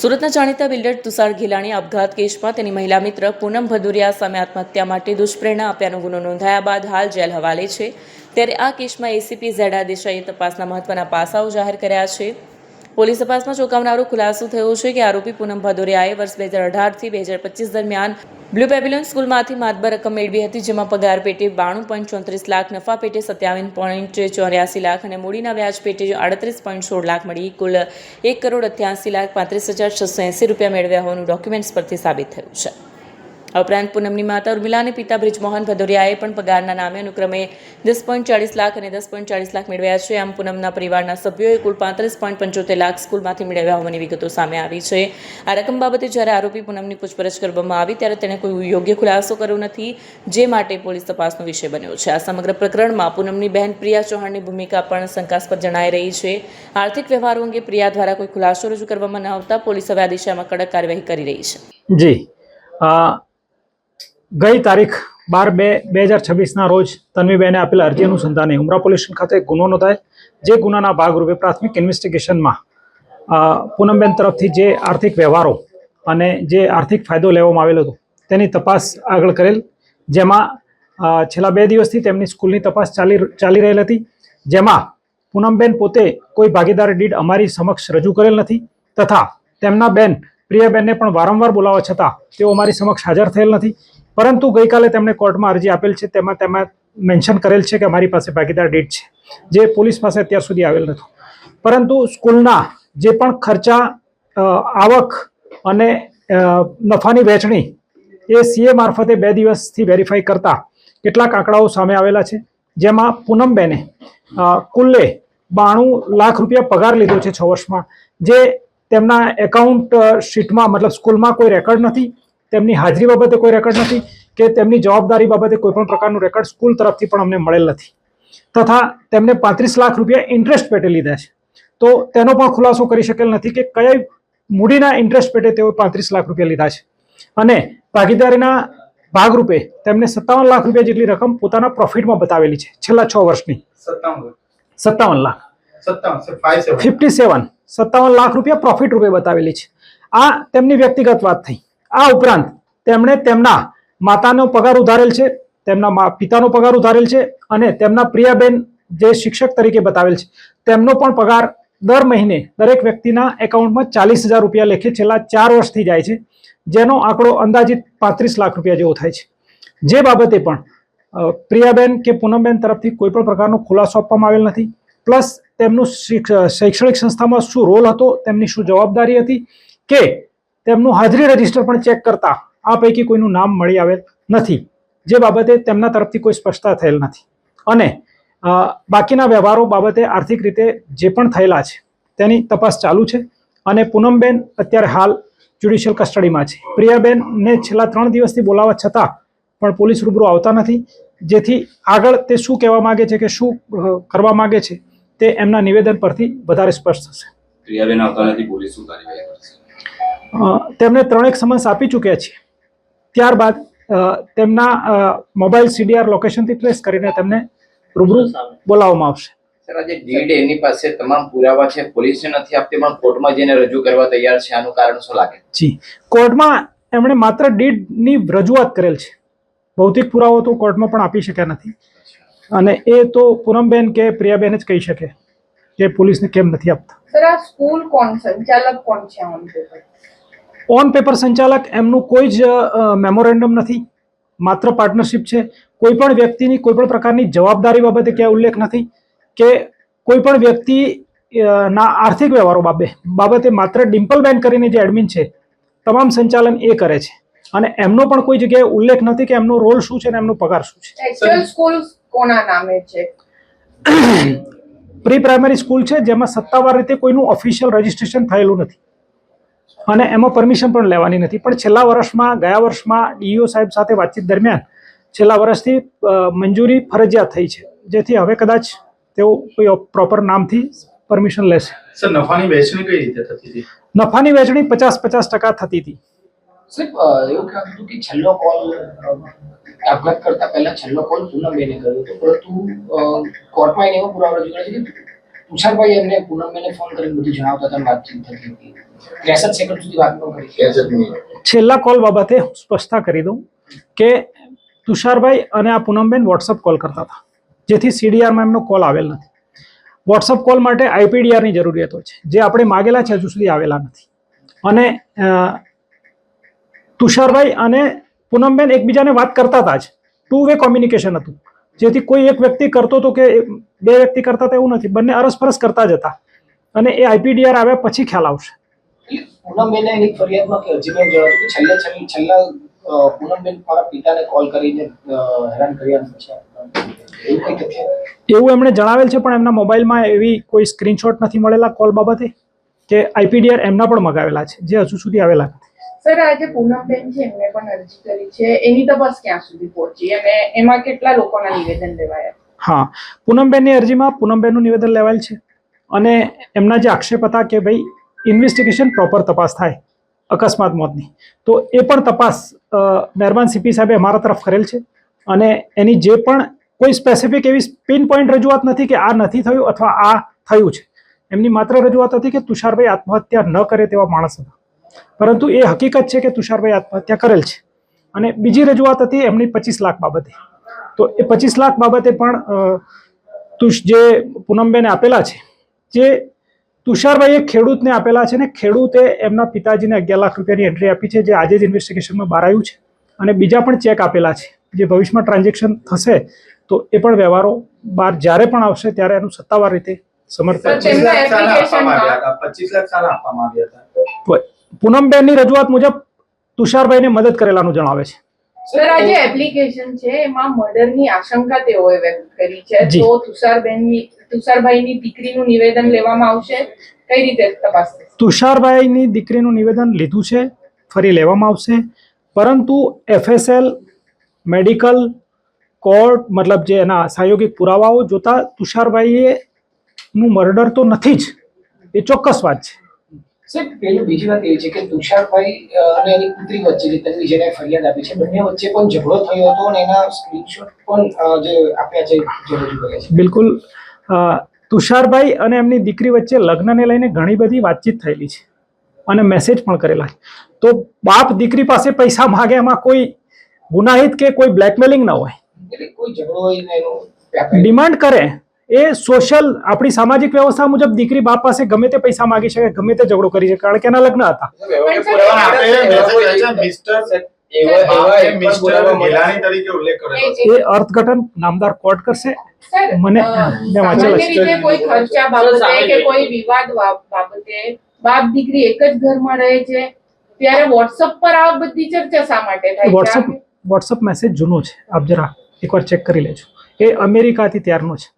સુરતના જાણીતા બિલ્ડર તુષાર ઘેલાણી આપઘાત કેસમાં તેની મહિલા મિત્ર પૂનમ ભદુરિયા સામે આત્મહત્યા માટે દુષ્પ્રેરણા આપ્યાનો ગુનો નોંધાયા બાદ હાલ જેલ હવાલે છે। ત્યારે આ કેસમાં એસીપી ઝેડા દેસાઈએ તપાસના મહત્વના પાસાઓ જાહેર કર્યા છે। પોલીસ તપાસમાં ચોંકાવનારો ખુલાસો થયો છે કે આરોપી પૂનમ ભદુરિયાએ વર્ષ 2018થી 2025 દરમિયાન બ્લુ પેવિલિયન સ્કૂલમાંથી માતબર રકમ મેળવી હતી, જેમાં પગાર પેટે 92.34 લાખ, નફા પેટે 57.84 લાખ અને મૂડીના વ્યાજ પેટે 38.16 લાખ મળી કુલ 1,88,35,680 રૂપિયા મેળવ્યા હોવાનું ડોક્યુમેન્ટ્સ પરથી સાબિત થયું છે। આ ઉપરાંત પૂનમની માતા ઉર્મિલા અને પિતા બ્રિજમોહન ભદોરિયાએ પણ પગારના નામે અનુક્રમે 10.40 લાખ અને 10.40 લાખ મેળવ્યા છે। આમ પૂનમના પરિવારના સભ્યોએ કુલ 35.75 લાખ સ્કૂલમાંથી મેળવ્યા હોવાની વિગતો સામે આવી છે। આ રકમ બાબતે જ્યારે આરોપી પૂનમની પૂછપરછ કરવામાં આવી ત્યારે તેણે કોઈ યોગ્ય ખુલાસો કર્યો નથી, જે માટે પોલીસ તપાસનો વિષય બન્યો છે। આ સમગ્ર પ્રકરણમાં પૂનમની બહેન પ્રિયા ચૌહાણની ભૂમિકા પણ શંકાસ્પદ જણાઈ રહી છે। આર્થિક વ્યવહારો અંગે પ્રિયા દ્વારા કોઈ ખુલાસો રજૂ કરવામાં ન આવતા પોલીસ હવે આ દિશામાં કડક કાર્યવાહી કરી રહી છે। જી ગઈ તારીખ 12/2/2026 રોજ તન્વીબેને આપેલા અરજી અનુસંધાને ઉમરા પોલીસ સ્ટેશન ખાતે ગુનો નોંધાય। જે ગુનાના ભાગરૂપે પ્રાથમિક ઇન્વેસ્ટિગેશનમાં પૂનમબેન તરફથી જે આર્થિક વ્યવહારો અને જે આર્થિક ફાયદો લેવામાં આવેલો હતો તેની તપાસ આગળ કરેલ, જેમાં છેલ્લા 2 દિવસથી તેમની સ્કૂલની તપાસ ચાલી રહેલ હતી, જેમાં પૂનમબેન પોતે કોઈ ભાગીદારી ડીડ અમારી સમક્ષ રજૂ કરેલ નથી તથા તેમના બેન પ્રિયાબેનને પણ વારંવાર બોલાવવા છતાં તેઓ અમારી સમક્ષ હાજર થયેલ નથી। પરંતુ ગઈકાલે તેમણે કોર્ટમાં અરજી આપેલ છે, તેમાં મેન્શન કરેલ છે કે અમારી પાસે ભાગીદાર ડીડ છે, જે પોલીસ પાસે અત્યાર સુધી આવેલ નહોતું। પરંતુ સ્કૂલના જે પણ ખર્ચા, આવક અને નફાની વહેંચણી એ સીએ મારફતે 2 દિવસથી વેરીફાઈ કરતા કેટલાક આંકડાઓ સામે આવેલા છે, જેમાં પૂનમબેને કુલ્લે 92 લાખ રૂપિયા પગાર લીધો છે 6 વર્ષમાં, જે તેમના એકાઉન્ટ શીટમાં મતલબ સ્કૂલમાં કોઈ રેકોર્ડ નથી, તેમની હાજરી બાબતે કોઈ રેકોર્ડ નથી કે તેમની જવાબદારી બાબતે કોઈ પણ પ્રકારનું રેકોર્ડ સ્કૂલ તરફથી પણ અમને મળેલ નથી તથા તેમને 35 લાખ રૂપિયા ઇન્ટરેસ્ટ પેટે લીધા છે। તો તેનો પણ ખુલાસો કરી શકેલ નથી કે કયા મૂડીના ઇન્ટરેસ્ટ પેટે તેઓ 35 લાખ રૂપિયા લીધા છે અને ભાગીદારીના ભાગરૂપે તેમને 57 લાખ રૂપિયા જેટલી રકમ પોતાના પ્રોફિટમાં બતાવેલી છે છેલ્લા 6 વર્ષની। 57 લાખ 57 લાખ રૂપિયા પ્રોફિટ રૂપે બતાવેલી છે। આ તેમની વ્યક્તિગત વાત થઈ। આ ઉપરાંત તેમણે તેમના માતાનો પગાર ઉધારેલ છે, તેમના પિતાનો પગાર ઉધારેલ છે અને તેમના પ્રિયાબેન જે શિક્ષક તરીકે બતાવેલ છે તેમનો પણ પગાર દર મહિને દરેક વ્યક્તિના એકાઉન્ટમાં 40,000 રૂપિયા લેખે છેલ્લા 4 વર્ષથી જાય છે, જેનો આંકડો અંદાજિત 35 લાખ રૂપિયા જેવો થાય છે। જે બાબતે પણ પ્રિયાબેન કે પૂનમબેન તરફથી કોઈ પણ પ્રકારનો ખુલાસો આપવામાં આવેલ નથી, પ્લસ તેમનું શૈક્ષણિક સંસ્થામાં શું રોલ હતો, તેમની શું જવાબદારી હતી કે તેમનું હાજરી રજીસ્ટર પણ ચેક કરતા આ પૈકી કોઈનું નામ મળી આવેલ નથી, જે બાબતે તેમના તરફથી કોઈ સ્પષ્ટતા થયેલ નથી। અને બાકીના વ્યવહારો બાબતે આર્થિક રીતે જે પણ થયેલા છે તેની તપાસ ચાલુ છે અને પૂનમબેન અત્યારે હાલ જ્યુડિશિયલ કસ્ટડીમાં છે। પ્રિયાબેનને છેલ્લા 3 દિવસથી બોલાવવા છતાં પણ પોલીસ રૂબરૂ આવતા નથી, જેથી આગળ તે શું કહેવા માંગે છે કે શું કરવા માંગે છે તે એમના નિવેદન પરથી વધારે સ્પષ્ટ થશે। પ્રિયાબેન આવતા નથી, પોલીસ શું કાર્યવાહી કરશે? તેમને 3 સમન્સ આપી ચૂક્યા છે। ત્યારબાદ તેમના મોબાઈલ સીડીઆર લોકેશનથી ટ્રેસ કરીને તેમને રૂબરૂ બોલાવવામાં આવશે। સર, આજે ડીડ એની પાસે તમામ પુરાવા છે, પોલીસને નથી આપતી પણ કોર્ટમાં જઈને રજૂ કરવા તૈયાર છે, આનું કારણ શું લાગે? જી, કોર્ટમાં એમણે માત્ર ડીડની રજૂઆત કરેલ છે, ભૌતિક પુરાવો તો કોર્ટમાં પણ આપી શક્યા નથી અને એ તો પૂનમબેન કે પ્રિયાબેન જ કહી શકે કે પોલીસને કેમ નથી આપતા। સર, આ સ્કૂલ કોણ સંચાલક કોણ છે ઓન પેપર સંચાલક એમનું કોઈ જ મેમોરેન્ડમ નથી, માત્ર પાર્ટનરશિપ છે। કોઈ પણ વ્યક્તિની કોઈ પણ પ્રકારની જવાબદારી બાબતે ક્યાંય ઉલ્લેખ નથી કે કોઈ પણ વ્યક્તિ ના આર્થિક વ્યવહારો બાબતે માત્ર ડિમ્પલબેન કરીને જે એડમિન છે તમામ સંચાલન એ કરે છે અને એમનો પણ કોઈ જગ્યાએ ઉલ્લેખ નથી કે એમનો રોલ શું છે અને એમનો પગાર શું છે। એક્ચ્યુઅલ સ્કૂલ કોના નામે છે? પ્રી પ્રાઇમરી સ્કૂલ છે, જેમાં સત્તાવાર રીતે કોઈનું ઓફિશિયલ રજીસ્ટ્રેશન થયેલું નથી અને એમાં પરમિશન પણ લેવાની નથી, પણ છેલ્લા વર્ષમાં ગયા વર્ષમાં ડીઈઓ સાહેબ સાથે વાતચીત દરમિયાન છેલ્લા વર્ષથી મંજૂરી ફરજિયાત થઈ છે, જેથી હવે કદાચ તેઓ કોઈ પ્રોપર નામથી પરમિશન લેશે। સર, નફાની વહેંચણી કઈ રીતે થતી હતી? નફાની વહેંચણી 50-50% થતી હતી। સાહેબ, એવું કહેવાતું હતું કે છેલ્લો કોલ આપઘાત કરતા પહેલા છેલ્લો કોલ પૂનમબેને કર્યો હતો, પરંતુ કોર્ટમાં એવો પુરાવો રજૂ કરે છે કે તુષારભાઈ એમને પૂનમબેનને ફોન કરીને બધું જણાવતા હતા, વાતચીત થતી હતી. 63 સેકન્ડ સુધી વાત ન કરી. છેલ્લા કોલ બાબતે હું સ્પષ્ટતા કરી દઉં કે તુષારભાઈ અને આ પૂનમબેન વોટ્સઅપ કોલ કરતા હતા, જેથી સીડીઆરમાં એમનો કોલ આવેલ નથી. વોટ્સઅપ કોલ માટે આઈપીડીઆરની જરૂરિયાત હોય છે, જે આપણે માગેલા છે હજુ સુધી આવેલા નથી. અને તુષારભાઈ અને પૂનમબેન એકબીજાને વાત કરતા હતા જ, 2 વે કોમ્યુનિકેશન હતું, જેથી કોઈ એક વ્યક્તિ કરતો હતો કે 2 વ્યક્તિ કરતા હતા એવું નથી, બંને અરસપરસ કરતા જ હતા. અને એ આઈપીડીઆર આવ્યા પછી ખ્યાલ આવશે. પૂનમબેને એની ફરિયાદમાં કે અરજીમાં જણાવ્યું કે છેલ્લા પૂનમબેન મારા પિતાને કોલ કરીને હેરાન કર્યા છે. એવું કંઈ તથ્ય? એવું એમણે જણાવેલ છે, પણ એમના મોબાઈલમાં એવી કોઈ સ્ક્રીનશોટ નથી મળેલા કોલ બાબતે, કે આઈપીડીઆર એમના પણ મગાવેલા છે, જે હજુ સુધી આવેલા નથી. સર, આજે પૂનમબેન છે એમને પણ અરજી કરી છે, એની તપાસ ક્યાં સુધી પહોંચી અને એમાં કેટલા લોકોના નિવેદન લેવાયા? હા, પૂનમબેનની અરજીમાં પૂનમબેનનું નિવેદન લેવાયેલ છે અને એમના જે આક્ષેપ હતા કે ભાઈ ઇન્વેસ્ટિગેશન પ્રોપર તપાસ થાય અકસ્માત મોતની, તો એ પણ તપાસ મહેરબાન સીપી સાહેબે અમારા તરફ કરેલ છે. અને એની જે પણ કોઈ સ્પેસિફિક એવી પિન પોઈન્ટ રજૂઆત નથી કે આ નથી થયું અથવા આ થયું છે. એમની માત્ર રજૂઆત હતી કે તુષારભાઈ આત્મહત્યા ન કરે તેવા માણસ હતા, પરંતુ એ હકીકત છે કે તુષારભાઈ આત્મહત્યા કરેલ છે. અને બીજી રજૂઆત હતી એમની 25 લાખ બાબતે, તો એ 25 લાખ બાબતે પણ જે પૂનમબેને આપેલા છે, જે તુષારભાઈએ ખેડૂતને આપેલા છે, ને ખેડૂતે એમના પિતાજીને 11 લાખ રૂપિયાની એન્ટ્રી આપી છે, જે આજે જ ઇન્વેસ્ટિગેશનમાં બહાર આવ્યું છે. અને બીજા પણ ચેક આપેલા છે, જે ભવિષ્યમાં ટ્રાન્ઝેક્શન થશે તો એ પણ વ્યવહારો બહાર જ્યારે પણ આવશે ત્યારે એનું સત્તાવાર રીતે સમર્થન. 25 લાખ શાના આપવામાં આવ્યા હતા? 25 લાખ શાના આપવામાં આવ્યા હતા? પૂનમબેનની રજૂઆત મુજબ તુષારભાઈને મદદ કરેલાનું જણાવે છે. સર, આ જે એપ્લિકેશન છે એમાં મર્ડરની આશંકા તેઓએ વ્યક્ત કરી છે, જી. તો તુષારભાઈની દીકરીનું નિવેદન લેવામાં આવશે? કઈ રીતે તપાસ થશે? તુષારભાઈની દીકરીનું નિવેદન લીધું છે, ફરી લેવામાં આવશે, પરંતુ એફએસએલ, મેડિકલ, કોર્ટ, મતલબ જે એના સહયોગિક પુરાવાઓ જોતા તુષારભાઈએ નું મર્ડર તો નથી જ, એ ચોક્કસ વાત છે. સાહેબ, પેલી બીજી વાત એ છે કે તુષારભાઈ અને એની પુત્રી વચ્ચે જે તન્વી જેને ફરિયાદ આપી છે, બંને વચ્ચે પણ ઝઘડો થયો હતો અને એના સ્ક્રીનશોટ પણ જે આપ્યા છે, જે રજૂ કર્યા છે. બિલકુલ. તુષારભાઈ અને એમની દીકરી વચ્ચે લગ્નને લઈને ઘણી બધી વાતચીત થયેલી છે અને મેસેજ પણ કરેલા છે. તો બાપ દીકરી પાસે પૈસા માગે એમાં કોઈ ગુનાહિત કે કોઈ બ્લેકમેલિંગ ના હોય. એટલે કોઈ ઝઘડો હોય ને એનું ડિમાન્ડ કરે એ સોશિયલ, આપણી સામાજિક વ્યવસ્થા મુજબ દીકરી બાપ પાસે ગમે તે પૈસા માગી શકે, ગમે તે ઝઘડો કરી શકે, કારણ કે એના લગ્ન હતા. ગિલાની તરીકે ઉલ્લેખ કરેલો છે. એ અર્થઘટન નામદાર કોર્ટ કરશે. સર, મને સામાન્ય રીતે કોઈ ખર્ચા બાબતે કે કોઈ વિવાદ બાબતે બાપ દીકરી એક જ ઘરમાં રહે છે, ત્યારે વોટ્સઅપ પર આ બધી ચર્ચા શા માટે થાય છે? વોટ્સઅપ મેસેજ જૂનો છે, આપ જરા એકવાર ચેક કરી લેજો. એ અમેરિકાથી ત્યારનો છે.